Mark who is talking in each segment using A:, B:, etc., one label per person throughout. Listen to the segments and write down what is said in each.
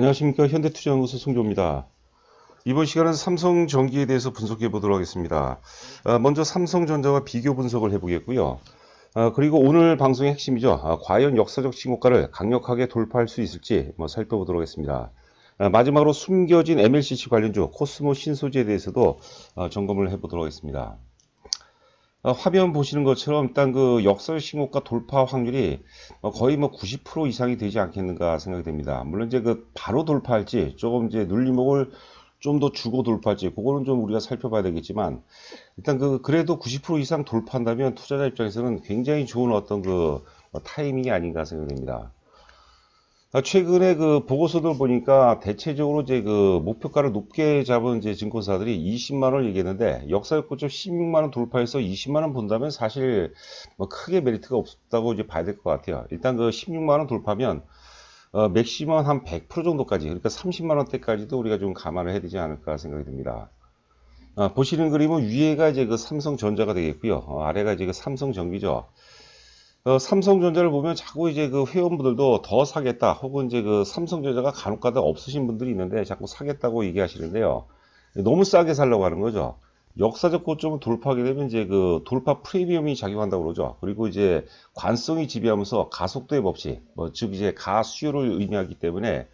A: 안녕하십니까. 현대투자연구소 송조입니다. 이번 시간은 삼성전기에 대해서 분석해 보도록 하겠습니다. 먼저 삼성전자와 비교 분석을 해보겠고요. 그리고 오늘 방송의 핵심이죠. 과연 역사적 신고가를 강력하게 돌파할 수 있을지 살펴보도록 하겠습니다. 마지막으로 숨겨진 MLCC 관련주 코스모 신소재에 대해서도 점검을 해보도록 하겠습니다. 화면 보시는 것처럼 일단 그 역사적 신고가 돌파 확률이 거의 90% 이상이 되지 않겠는가 생각이 됩니다. 물론 이제 그 바로 돌파할지 조금 이제 눌림목을 좀 더 주고 돌파할지 그거는 좀 우리가 살펴봐야 되겠지만 일단 그래도 90% 이상 돌파한다면 투자자 입장에서는 굉장히 좋은 어떤 타이밍이 아닌가 생각이 됩니다. 최근에 그 보고서들 보니까 대체적으로 이제 그 목표가를 높게 잡은 이제 증권사들이 20만 원 얘기했는데 역사적 고점 16만 원 돌파해서 20만 원 본다면 사실 크게 메리트가 없다고 이제 봐야 될 것 같아요. 일단 그 16만 원 돌파면 맥시멈 한 100% 정도까지, 그러니까 30만 원대까지도 우리가 좀 감안을 해야 되지 않을까 생각이 듭니다. 보시는 그림은 위에가 이제 그 삼성전자가 되겠고요. 아래가 이제 그 삼성전기죠. 삼성전자를 보면 자꾸 이제 그 회원분들도 더 사겠다 혹은 이제 그 삼성전자가 간혹가다 없으신 분들이 있는데 자꾸 사겠다고 얘기하시는데요. 너무 싸게 살려고 하는 거죠. 역사적 고점을 돌파하게 되면 이제 그 돌파 프리미엄이 작용한다고 그러죠. 그리고 이제 관성이 지배하면서 가속도의 법칙, 즉 이제 가수요를 의미하기 때문에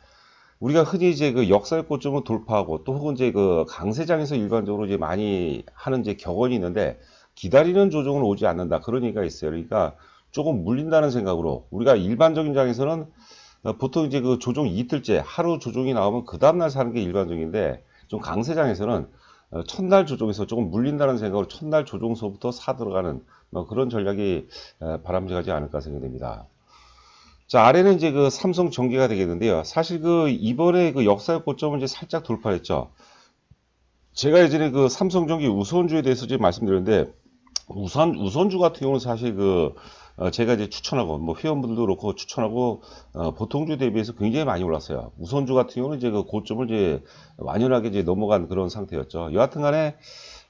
A: 우리가 흔히 이제 그 역사적 고점을 돌파하고 또 혹은 이제 그 강세장에서 일반적으로 이제 많이 하는 이제 격언이 있는데 기다리는 조정은 오지 않는다 그런 얘기가 있어요. 그러니까 조금 물린다는 생각으로 우리가 일반적인 장에서는 보통 이제 그 조정 이틀째 하루 조정이 나오면 그 다음날 사는 게 일반적인데 좀 강세장에서는 첫날 조정에서 조금 물린다는 생각으로 첫날 조정서부터 사 들어가는 그런 전략이 바람직하지 않을까 생각됩니다. 자, 아래는 이제 그 삼성 전기가 되겠는데요. 사실 그 이번에 그 역사의 고점을 이제 살짝 돌파했죠. 제가 예전에 그 삼성전기 우선주에 대해서 이제 말씀드렸는데 우선주 같은 경우는 사실 제가 이제 추천하고 회원분들도 그렇고 추천하고 보통주 대비해서 굉장히 많이 올랐어요. 우선주 같은 경우는 이제 그 고점을 이제 완연하게 이제 넘어간 그런 상태였죠. 여하튼간에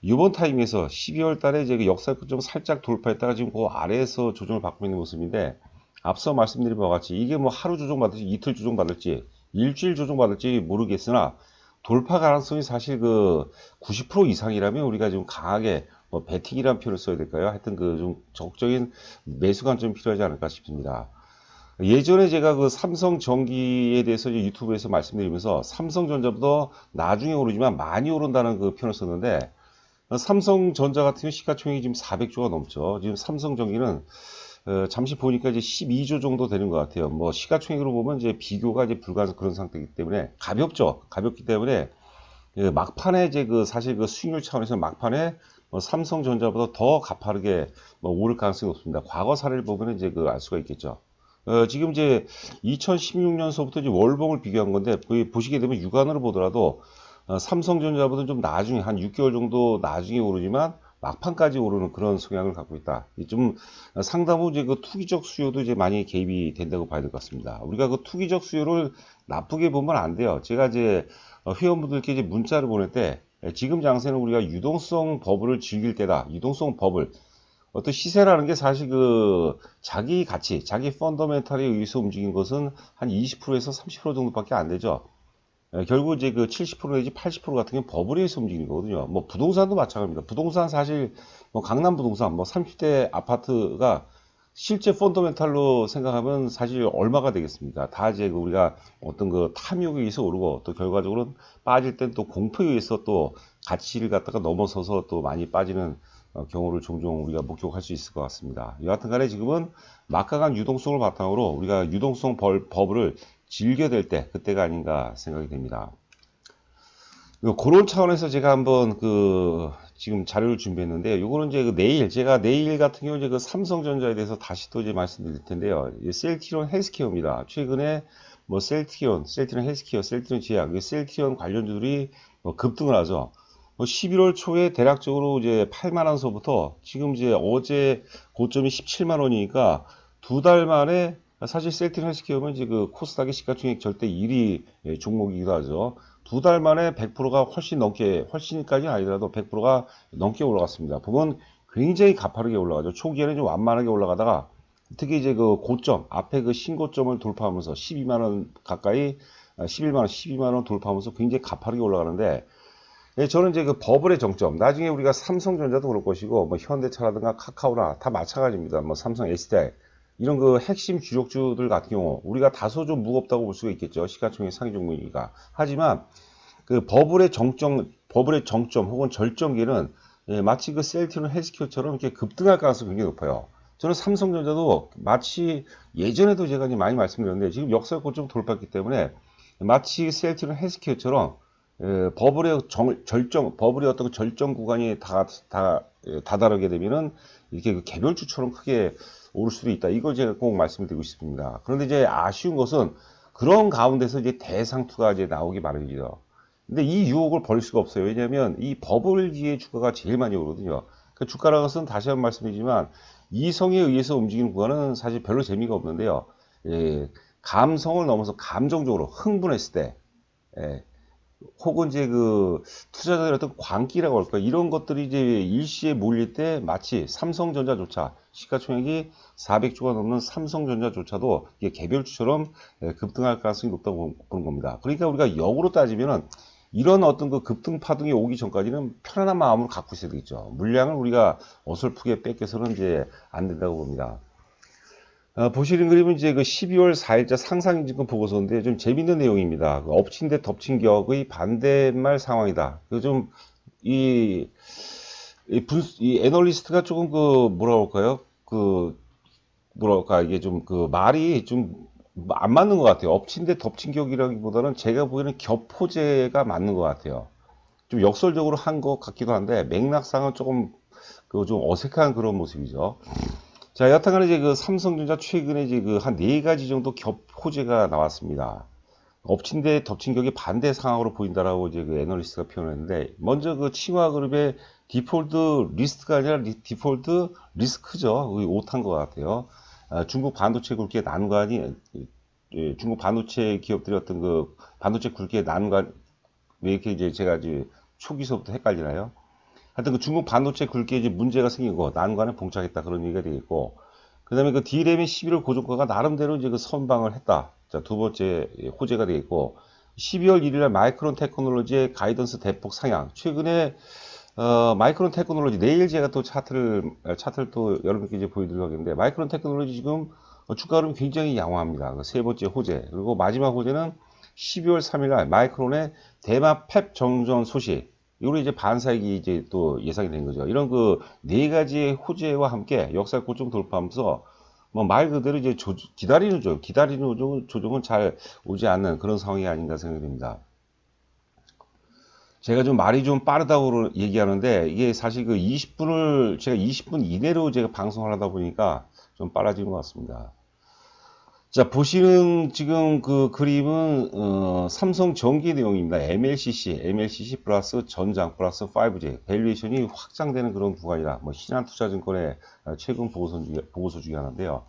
A: 이번 타임에서 12월 달에 이제 그 역사 고점 살짝 돌파했다가 지금 그 아래에서 조정을 받고 있는 모습인데 앞서 말씀드린 바와 같이 이게 하루 조정 받을지 이틀 조정 받을지 일주일 조정 받을지 모르겠으나 돌파 가능성이 사실 90% 이상이라면 우리가 좀 강하게 배팅이라는 표현을 써야 될까요? 하여튼 좀 적극적인 매수 관점이 필요하지 않을까 싶습니다. 예전에 제가 그 삼성전기에 대해서 유튜브에서 말씀드리면서 삼성전자보다 나중에 오르지만 많이 오른다는 그 표현을 썼는데 삼성전자 같은 경우 시가총액이 지금 400조가 넘죠. 지금 삼성전기는 잠시 보니까 이제 12조 정도 되는 것 같아요. 시가총액으로 보면 이제 비교가 이제 불가능한 그런 상태이기 때문에 가볍죠. 가볍기 때문에 막판에 이제 사실 수익률 차원에서 막판에 삼성전자보다 더 가파르게 오를 가능성이 높습니다. 과거 사례를 보면 이제 알 수가 있겠죠. 지금 이제 2016년서부터 이제 월봉을 비교한 건데 보시게 되면 육안으로 보더라도 삼성전자보다 좀 나중에 한 6개월 정도 나중에 오르지만 막판까지 오르는 그런 성향을 갖고 있다. 좀 상당 이제 투기적 수요도 이제 많이 개입이 된다고 봐야 될 것 같습니다. 우리가 투기적 수요를 나쁘게 보면 안 돼요. 제가 이제 회원분들께 이제 문자를 보낼 때 지금 장세는 우리가 유동성 버블을 즐길 때다. 유동성 버블. 어떤 시세라는 게 사실 자기 가치, 자기 펀더멘탈에 의해서 움직인 것은 한 20%에서 30% 정도밖에 안 되죠. 결국 이제 70% 내지 80% 같은 경우는 버블에 의해서 움직이는 거거든요. 부동산도 마찬가지입니다. 부동산 사실 강남 부동산 30대 아파트가 실제 펀더멘탈로 생각하면 사실 얼마가 되겠습니까? 다 이제 우리가 어떤 탐욕에 의해서 오르고 또 결과적으로 빠질 땐 또 공포에 의해서 또 가치를 갖다가 넘어서서 또 많이 빠지는 경우를 종종 우리가 목격할 수 있을 것 같습니다. 여하튼 간에 지금은 막강한 유동성을 바탕으로 우리가 유동성 버블을 즐겨댈 때 그때가 아닌가 생각이 됩니다. 그런 차원에서 제가 한번 지금 자료를 준비했는데 요거는 이제 제가 내일 같은 경우 이제 삼성전자에 대해서 다시 또 이제 말씀드릴 텐데요. 셀트리온 헬스케어입니다. 최근에 셀트리온 헬스케어, 셀트리온 제약, 셀트리온 관련주들이 급등을 하죠. 11월 초에 대략적으로 이제 8만 원서부터 지금 이제 어제 고점이 17만 원이니까 두 달 만에 사실 셀트리온 헬스케어는 이제 코스닥의 시가총액 절대 1위 종목이기도 하죠. 두 달 만에 100%가 훨씬까지 아니더라도 100%가 넘게 올라갔습니다. 보면 굉장히 가파르게 올라가죠. 초기에는 좀 완만하게 올라가다가 특히 이제 고점, 앞에 신고점을 돌파하면서 12만원 가까이 11만 원, 12만 원 돌파하면서 굉장히 가파르게 올라가는데, 예, 저는 이제 그 버블의 정점, 나중에 우리가 삼성전자도 그럴 것이고, 뭐 현대차라든가 카카오나 다 마찬가지입니다. 뭐 삼성, SDI 이런 그 핵심 주력주들 같은 경우 우리가 다소 좀 무겁다고 볼 수가 있겠죠. 시가총액 상위 종목이니까. 하지만 그 버블의 정점 혹은 절정기는 예, 마치 그 셀트리온 헬스케어처럼 이렇게 급등할 가능성이 굉장히 높아요. 저는 삼성전자도 마치 예전에도 제가 이제 많이 말씀드렸는데 지금 역사 고점 돌파했기 때문에 마치 셀트리온 헬스케어처럼 버블의 어떤 그 절정 구간이 다다르게 되면은 이렇게 그 개별주처럼 크게 오를 수도 있다. 이걸 제가 꼭 말씀을 드리고 싶습니다. 그런데 이제 아쉬운 것은 그런 가운데서 이제 대상투가 이제 나오기 마련이죠. 근데 이 유혹을 버릴 수가 없어요. 왜냐하면 이 버블기의 주가가 제일 많이 오거든요. 그 주가라는 것은 다시 한번 말씀드리지만 이성에 의해서 움직이는 구간은 사실 별로 재미가 없는데요. 예, 감성을 넘어서 감정적으로 흥분했을 때, 예, 혹은 이제 그 투자자들의 어떤 광기라고 할까 이런 것들이 이제 일시에 몰릴 때 마치 삼성전자조차 시가총액이 400조가 넘는 삼성전자조차도 이게 개별주처럼 급등할 가능성이 높다고 보는 겁니다. 그러니까 우리가 역으로 따지면은 이런 어떤 그 급등 파동이 오기 전까지는 편안한 마음으로 갖고 있어야 되겠죠. 물량을 우리가 어설프게 뺏겨서는 이제 안 된다고 봅니다. 보시는 그림은 이제 그 12월 4일자 상상인증권 보고서인데 좀 재밌는 내용입니다. 그 엎친 데 덮친 격의 반대말 상황이다. 그 좀, 이 애널리스트가 조금 그, 뭐라 할까요? 이게 좀 그 말이 좀 안 맞는 것 같아요. 엎친 데 덮친 격이라기보다는 제가 보기에는 겹호재가 맞는 것 같아요. 좀 역설적으로 한 것 같기도 한데 맥락상은 조금 그 좀 어색한 그런 모습이죠. 자, 여하튼간에 이제 그 삼성전자 최근에 이제 그 한 4가지 정도 겹 호재가 나왔습니다. 엎친 데 덮친 격이 반대 상황으로 보인다라고 이제 그 애널리스트가 표현했는데, 먼저 그 칭화그룹의 디폴트 리스트가 아니라 디폴트 리스크죠. 오탄 것 같아요. 중국 반도체 굵기의 난관이, 중국 반도체 기업들이 어떤 그 반도체 굵기의 난관, 왜 이렇게 이제 제가 이제 초기서부터 헷갈리나요? 하여튼 그 중국 반도체 굵기에 이제 문제가 생긴 거, 난관에 봉착했다 그런 얘기가 되겠고, 그 다음에 그 D램의 11월 고종가가 나름대로 이제 그 선방을 했다. 자, 두 번째 호재가 되겠고, 12월 1일 날 마이크론 테크놀로지의 가이던스 대폭 상향. 최근에 마이크론 테크놀로지 내일 제가 또 차트를 또 여러분께 이제 보여드리려고 하겠는데, 마이크론 테크놀로지 지금 주가 흐름이 굉장히 양호합니다. 그 세 번째 호재. 그리고 마지막 호재는 12월 3일 날 마이크론의 대마 펩 정전 소식. 이거로 이제 반사익이 이제 또 예상이 된 거죠. 이런 그 네 가지의 호재와 함께 역사 고점 돌파하면서 뭐 말 그대로 이제 기다리는 조정은 잘 오지 않는 그런 상황이 아닌가 생각이 듭니다. 제가 좀 말이 좀 빠르다고 얘기하는데 이게 사실 그 20분을 제가 20분 이내로 제가 방송을 하다 보니까 좀 빨라지는 것 같습니다. 자, 보시는 지금 그 그림은 삼성 전기 내용입니다. MLCC 플러스 전장 플러스 5G 밸류에이션이 확장되는 그런 구간이다. 뭐 신한투자증권의 최근 보고서 중에 하나인데요.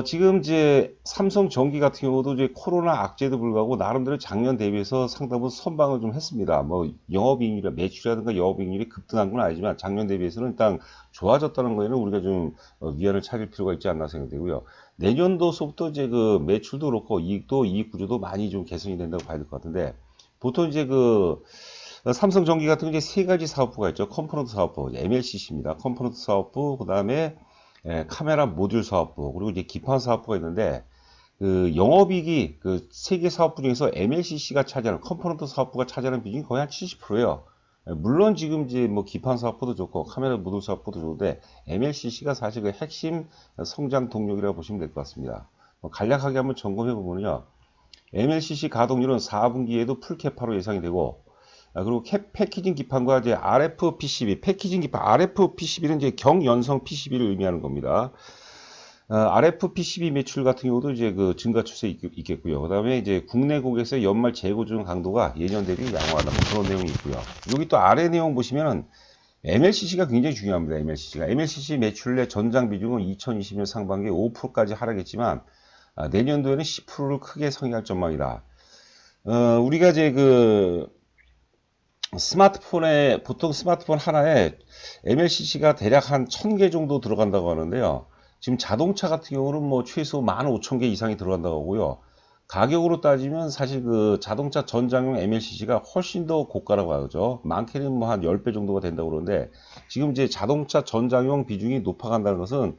A: 지금 이제 삼성 전기 같은 경우도 이제 코로나 악재도 불구하고 나름대로 작년 대비해서 상당부 선방을 좀 했습니다. 뭐 영업이익률, 매출이라든가 영업이익률이 급등한 건 아니지만 작년 대비해서는 일단 좋아졌다는 거에는 우리가 좀 위안을 찾을 필요가 있지 않나 생각되고요. 내년도서부터 이제 그 매출도 그렇고 이익 구조도 많이 좀 개선이 된다고 봐야 될 것 같은데, 보통 이제 그 삼성 전기 같은 경우 이제 세 가지 사업부가 있죠. 컴포넌트 사업부, MLCC입니다. 컴포넌트 사업부, 그 다음에 카메라 모듈 사업부, 그리고 이제 기판 사업부가 있는데, 그 영업이익이 그 세 개 사업부 중에서 MLCC가 차지하는, 컴포넌트 사업부가 차지하는 비중이 거의 한 70%예요. 물론 지금 이제 뭐 기판 사업부도 좋고 카메라 모듈 사업부도 좋은데 MLCC가 사실 그 핵심 성장 동력이라고 보시면 될 것 같습니다. 간략하게 한번 점검해 보면요, MLCC 가동률은 4분기에도 풀캐파로 예상이 되고, 그리고 패키징 기판과 이제 RF PCB, 패키징 기판, RF PCB는 이제 경연성 PCB를 의미하는 겁니다. RF PCB 매출 같은 경우도 이제 그 증가 추세 있겠고요. 그 다음에 이제 국내 고객사의 연말 재고 중 강도가 예년 대비 양호하다. 뭐 그런 내용이 있고요. 여기 또 아래 내용 보시면은 MLCC가 굉장히 중요합니다. MLCC 매출 내 전장 비중은 2020년 상반기에 5%까지 하락했지만 내년도에는 10%를 크게 상회할 전망이다. 우리가 이제 그 보통 스마트폰 하나에 MLCC가 대략 한 1000개 정도 들어간다고 하는데요. 지금 자동차 같은 경우는 뭐 최소 15,000개 이상이 들어간다고 하고요. 가격으로 따지면 사실 그 자동차 전장용 MLCC가 훨씬 더 고가라고 하죠. 많게는 뭐 한 10배 정도가 된다고 그러는데 지금 이제 자동차 전장용 비중이 높아간다는 것은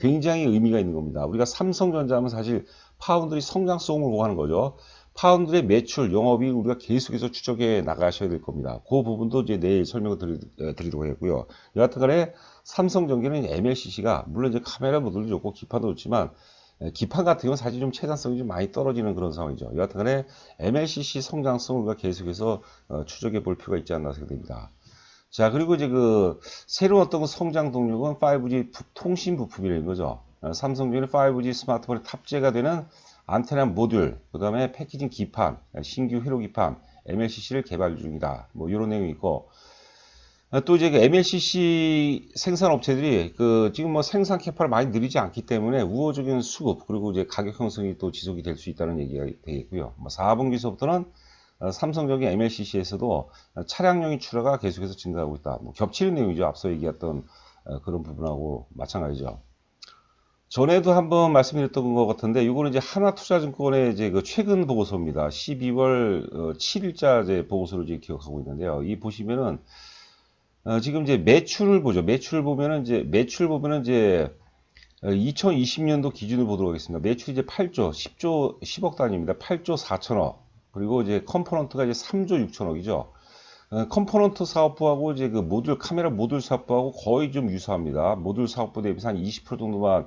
A: 굉장히 의미가 있는 겁니다. 우리가 삼성전자 하면 사실 파운드리 성장성을 보고하는 거죠. 파운드의 매출, 영업이익 우리가 계속해서 추적해 나가셔야 될 겁니다. 그 부분도 이제 내일 설명을 드리도록 하겠고요. 여하튼간에 삼성전기는 MLCC가 물론 이제 카메라 모듈도 좋고 기판도 좋지만 기판 같은 경우는 사실 좀 채산성이 좀 많이 떨어지는 그런 상황이죠. 여하튼간에 MLCC 성장성을 우리가 계속해서 추적해 볼 필요가 있지 않나 생각됩니다. 자, 그리고 이제 그 새로운 어떤 성장 동력은 5G 통신 부품이라는 거죠. 삼성전기는 5G 스마트폰에 탑재가 되는 안테나 모듈, 그 다음에 패키징 기판, 신규 회로 기판, MLCC를 개발 중이다. 뭐 이런 내용이 있고, 또 이제 그 MLCC 생산 업체들이 그 지금 뭐 생산 캐파를 많이 늘리지 않기 때문에 우호적인 수급 그리고 이제 가격 형성이 또 지속이 될 수 있다는 얘기가 되겠고요. 뭐 4분기서부터는 삼성전기 MLCC에서도 차량용의 출하가 계속해서 증가하고 있다. 뭐 겹치는 내용이죠. 앞서 얘기했던 그런 부분하고 마찬가지죠. 전에도 한번 말씀드렸던 것 같은데, 이거는 이제 하나투자증권의 이제 그 최근 보고서입니다. 12월 7일자 제 보고서를 이제 기억하고 있는데요. 이 보시면은 지금 이제 매출을 보죠. 매출 보면은 이제 2020년도 기준을 보도록 하겠습니다. 매출이 이제 8조, 10억 단위입니다. 8조 4천억. 그리고 이제 컴포넌트가 이제 3조 6천억이죠. 컴포넌트 사업부하고 이제 그 카메라 모듈 사업부하고 거의 좀 유사합니다. 모듈 사업부 대비해서 한 20% 정도만,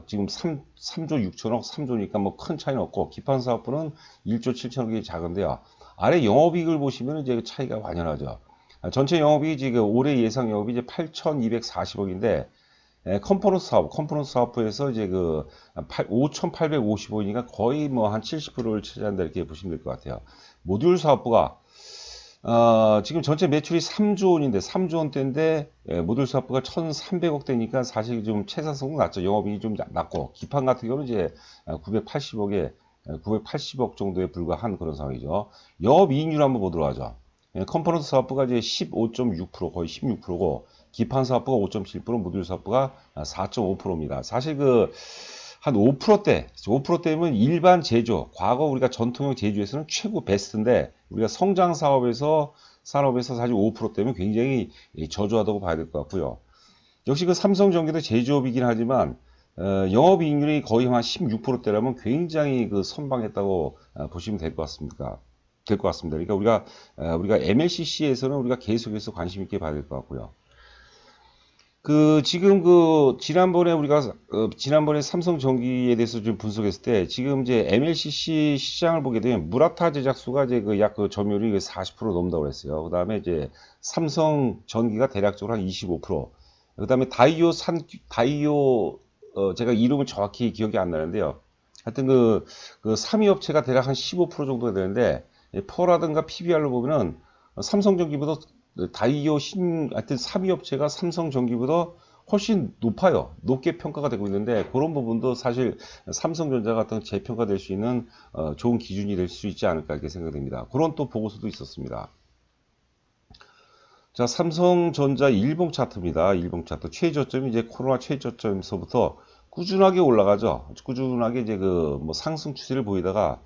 A: 지금 3조 6천억, 3조니까 뭐 큰 차이는 없고, 기판 사업부는 1조 7천억이 작은데요. 아래 영업이익을 보시면 이제 차이가 완연하죠. 전체 영업이익이 지금 올해 예상 영업이 이제 8,240억인데, 컴포넌트 사업부에서 이제 그 5,855이니까 거의 뭐 한 70%를 차지한다 이렇게 보시면 될 것 같아요. 모듈 사업부가 지금 전체 매출이 3조 원인데 3조 원대인데 모듈 사업부가 1,300억 대니까 사실 좀 채산성은 낮죠. 영업이익이 좀 낮고 기판 같은 경우는 이제 980억 정도에 불과한 그런 상황이죠. 영업이익률 한번 보도록 하죠. 컴포넌트 사업부가 이제 15.6% 거의 16%고 기판 사업부가 5.7% 모듈 사업부가 4.5%입니다. 사실 그 한 5%대면 일반 제조, 과거 우리가 전통형 제조에서는 최고 베스트인데 우리가 성장 산업에서 사실 5%대면 굉장히 저조하다고 봐야 될 것 같고요. 역시 그 삼성전기도 제조업이긴 하지만 영업이익률이 거의 한 16%대라면 굉장히 그 선방했다고 보시면 될 것 같습니다. 그러니까 우리가 MLCC에서는 우리가 계속해서 관심 있게 봐야 될 것 같고요. 지금 지난번에 삼성전기에 대해서 좀 분석했을 때, 지금 이제 MLCC 시장을 보게 되면, 무라타 제작소가 이제 약 점유율이 40% 넘는다고 그랬어요. 그 다음에 이제 삼성전기가 대략적으로 한 25%. 그 다음에 제가 이름을 정확히 기억이 안 나는데요. 하여튼 그 3위 업체가 대략 한 15% 정도가 되는데, 퍼라든가 PBR로 보면은 삼성전기보다 하여튼 3위 업체가 삼성전기보다 훨씬 높게 평가가 되고 있는데, 그런 부분도 사실 삼성전자가 어떤 재평가될 수 있는 좋은 기준이 될 수 있지 않을까 이렇게 생각됩니다. 그런 또 보고서도 있었습니다. 자, 삼성전자 일봉 차트입니다. 일봉 차트 최저점이 이제 코로나 최저점에서부터 꾸준하게 올라가죠. 꾸준하게 이제 뭐 상승 추세를 보이다가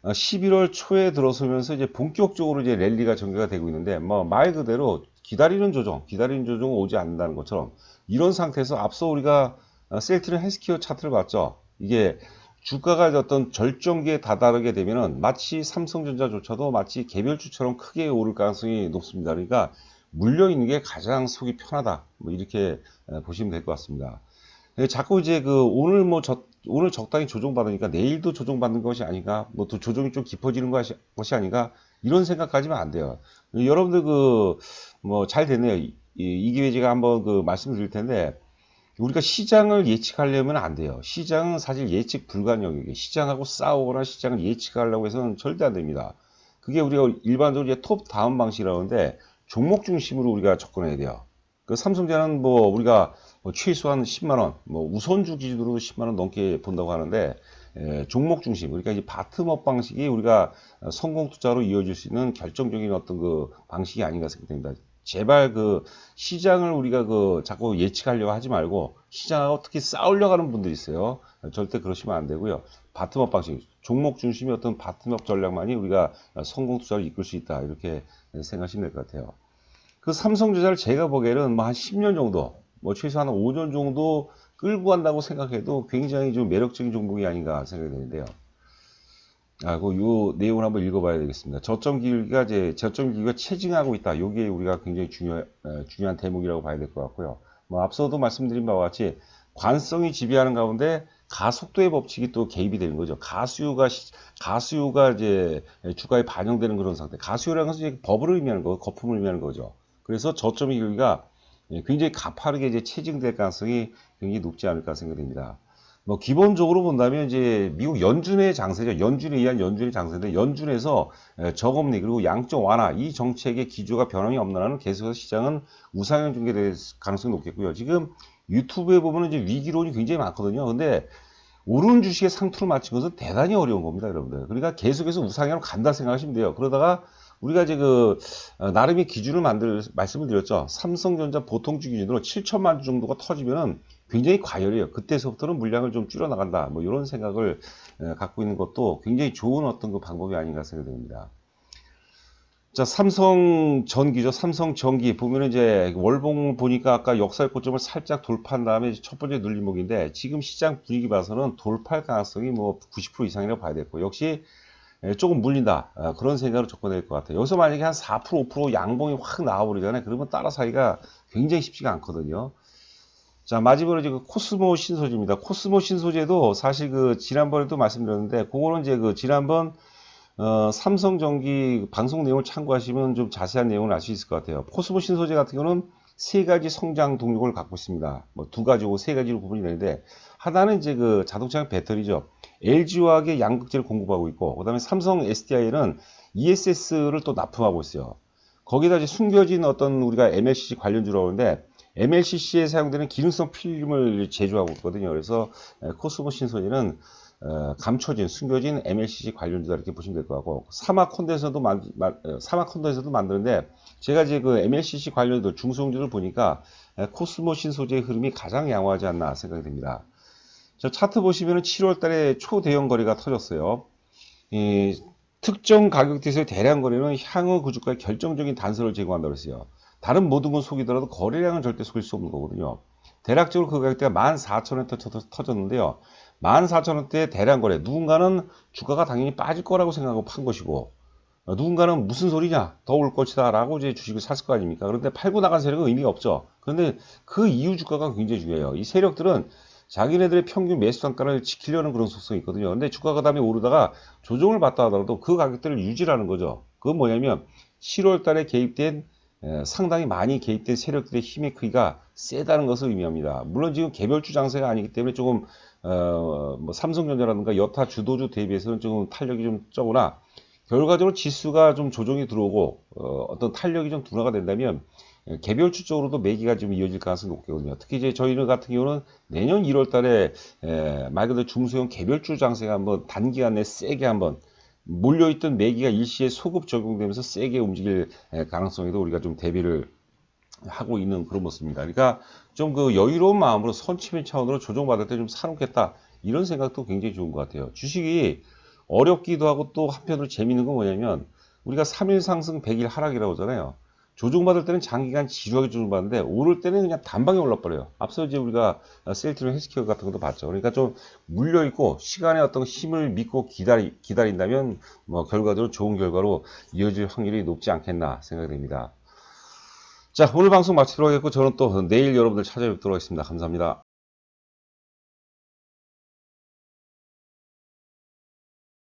A: 11월 초에 들어서면서 이제 본격적으로 이제 랠리가 전개가 되고 있는데, 뭐 말 그대로 기다리는 조정은 오지 않는다는 것처럼, 이런 상태에서 앞서 우리가 셀트리온 헬스케어 차트를 봤죠. 이게 주가가 어떤 절정기에 다다르게 되면은 마치 삼성전자조차도 마치 개별주처럼 크게 오를 가능성이 높습니다. 그러니까 물려 있는 게 가장 속이 편하다. 뭐 이렇게 보시면 될 것 같습니다. 자꾸 이제 오늘 적당히 조정받으니까 내일도 조정받는 것이 아닌가, 뭐 또 조정이 좀 깊어지는 것이 아닌가, 이런 생각 가지면 안 돼요. 여러분들 잘 됐네요. 이 기회에 제가 한번 말씀을 드릴 텐데, 우리가 시장을 예측하려면 안 돼요. 시장은 사실 예측 불가능 영역이에요. 시장하고 싸우거나 시장을 예측하려고 해서는 절대 안 됩니다. 그게 우리가 일반적으로 이제 톱 다운 방식이라고 하는데, 종목 중심으로 우리가 접근해야 돼요. 삼성전자는 우리가 최소한 10만원, 우선주 기준으로 10만원 넘게 본다고 하는데, 종목 중심, 그러니까 이제 바텀업 방식이 우리가 성공 투자로 이어질 수 있는 결정적인 어떤 방식이 아닌가 생각됩니다. 제발 그 시장을 우리가 그 자꾸 예측하려고 하지 말고 시장하고 특히 싸우려고 하는 분들이 있어요. 절대 그러시면 안 되고요. 바텀업 방식, 종목 중심의 어떤 바텀업 전략만이 우리가 성공 투자를 이끌 수 있다. 이렇게 생각하시면 될 것 같아요. 그 삼성전자를 제가 보기에는 뭐 한 10년 정도, 뭐 최소한 5년 정도 끌고 간다고 생각해도 굉장히 좀 매력적인 종목이 아닌가 생각이 되는데요. 요 내용을 한번 읽어봐야 되겠습니다. 저점 기울기가 체증하고 있다. 이게 우리가 굉장히 중요한 대목이라고 봐야 될 것 같고요. 뭐 앞서도 말씀드린 바와 같이 관성이 지배하는 가운데 가속도의 법칙이 또 개입이 되는 거죠. 가수요가 이제 주가에 반영되는 그런 상태. 가수요라는 것은 이제 버블을 의미하는 거, 거품을 의미하는 거죠. 그래서 저점 기울기가 굉장히 가파르게 이제 체증될 가능성이 굉장히 높지 않을까 생각됩니다. 뭐 기본적으로 본다면 이제 미국 연준의 장세죠. 연준에 의한 연준의 장세인데 연준에서 저금리 그리고 양적 완화 이 정책의 기조가 변함이 없는 한은 계속해서 시장은 우상향 중개될 가능성이 높겠고요. 지금 유튜브에 보면 이제 위기론이 굉장히 많거든요. 근데 오른 주식의 상투를 맞춘 것은 대단히 어려운 겁니다, 여러분들. 그러니까 계속해서 우상향으로 간다 생각하시면 돼요. 그러다가 우리가 이제 나름의 기준을 말씀을 드렸죠. 삼성전자 보통주 기준으로 7천만 주 정도가 터지면은 굉장히 과열이에요. 그때서부터는 물량을 좀 줄여나간다. 뭐 이런 생각을 갖고 있는 것도 굉장히 좋은 어떤 그 방법이 아닌가 생각됩니다. 자, 삼성전기죠. 삼성전기 보면은 이제 월봉 보니까 아까 역사의 고점을 살짝 돌파한 다음에 첫 번째 눌림목인데 지금 시장 분위기 봐서는 돌파할 가능성이 뭐 90% 이상이라고 봐야 되고 역시 조금 물린다. 그런 생각으로 접근될 것 같아요. 여기서 만약에 한 4%, 5% 양봉이 확 나와버리잖아요. 그러면 따라사기가 굉장히 쉽지가 않거든요. 자, 마지막으로 이제 코스모 신소재입니다. 코스모 신소재도 사실 지난번에도 말씀드렸는데, 그거는 이제 지난번, 삼성전기 방송 내용을 참고하시면 좀 자세한 내용을 알 수 있을 것 같아요. 코스모 신소재 같은 경우는 세 가지 성장 동력을 갖고 있습니다. 뭐 두 가지고 세 가지로 구분이 되는데, 하나는 이제 자동차 배터리죠. LG화학의 양극재를 공급하고 있고, 그 다음에 삼성 SDI는 ESS를 또 납품하고 있어요. 거기다 이제 숨겨진 어떤 우리가 MLCC 관련주라고 하는데, MLCC에 사용되는 기능성 필름을 제조하고 있거든요. 그래서 코스모 신소재는 감춰진, 숨겨진 MLCC 관련주다 이렇게 보시면 될 것 같고 사막 콘덴서도 만드는데 제가 이제 MLCC 관련주 중소형주를 보니까 코스모 신소재의 흐름이 가장 양호하지 않나 생각이 됩니다. 저 차트 보시면은 7월 달에 초대형 거래가 터졌어요. 특정 가격대에서의 대량 거래는 향후 그 주가에 결정적인 단서를 제공한다고 했어요. 다른 모든 건 속이더라도 거래량은 절대 속일 수 없는 거거든요. 대략적으로 그 가격대가 14,000원대 터졌는데요. 14,000원대 대량 거래. 누군가는 주가가 당연히 빠질 거라고 생각하고 판 것이고, 누군가는 무슨 소리냐, 더 올 것이다 라고 이제 주식을 샀을 거 아닙니까? 그런데 팔고 나간 세력은 의미가 없죠. 그런데 그 이후 주가가 굉장히 중요해요. 이 세력들은 자기네들의 평균 매수 단가를 지키려는 그런 속성이 있거든요. 근데 주가가 다음에 오르다가 조정을 받다 하더라도 그 가격대를 유지하는 거죠. 그건 뭐냐면 7월 달에 개입된 상당히 많이 개입된 세력들의 힘의 크기가 세다는 것을 의미합니다. 물론 지금 개별주 장세가 아니기 때문에 조금 뭐 삼성전자라든가 여타 주도주 대비해서는 조금 탄력이 좀 적으나 결과적으로 지수가 좀 조정이 들어오고 어떤 탄력이 좀 둔화가 된다면 개별주 쪽으로도 매기가 좀 이어질 가능성이 높거든요. 특히 이제 저희는 같은 경우는 내년 1월 달에 말 그대로 중소형 개별주 장세가 한번 단기간 내에 세게 한번 몰려있던 매기가 일시에 소급 적용되면서 세게 움직일 가능성에도 우리가 좀 대비를 하고 있는 그런 모습입니다. 그러니까 좀 여유로운 마음으로 선취민 차원으로 조정받을 때 좀 사놓겠다 이런 생각도 굉장히 좋은 것 같아요. 주식이 어렵기도 하고 또 한편으로 재밌는 건 뭐냐면 우리가 3일 상승 100일 하락이라고 하잖아요. 조정받을 때는 장기간 지루하게 조정받는데 오를 때는 그냥 단방에 올라버려요. 앞서 이제 우리가 셀트리온 헬스케어 같은 것도 봤죠. 그러니까 좀 물려있고 시간의 어떤 힘을 믿고 기다린다면 뭐 결과적으로 좋은 결과로 이어질 확률이 높지 않겠나 생각이 됩니다. 자, 오늘 방송 마치도록 하겠고 저는 또 내일 여러분들 찾아뵙도록 하겠습니다. 감사합니다.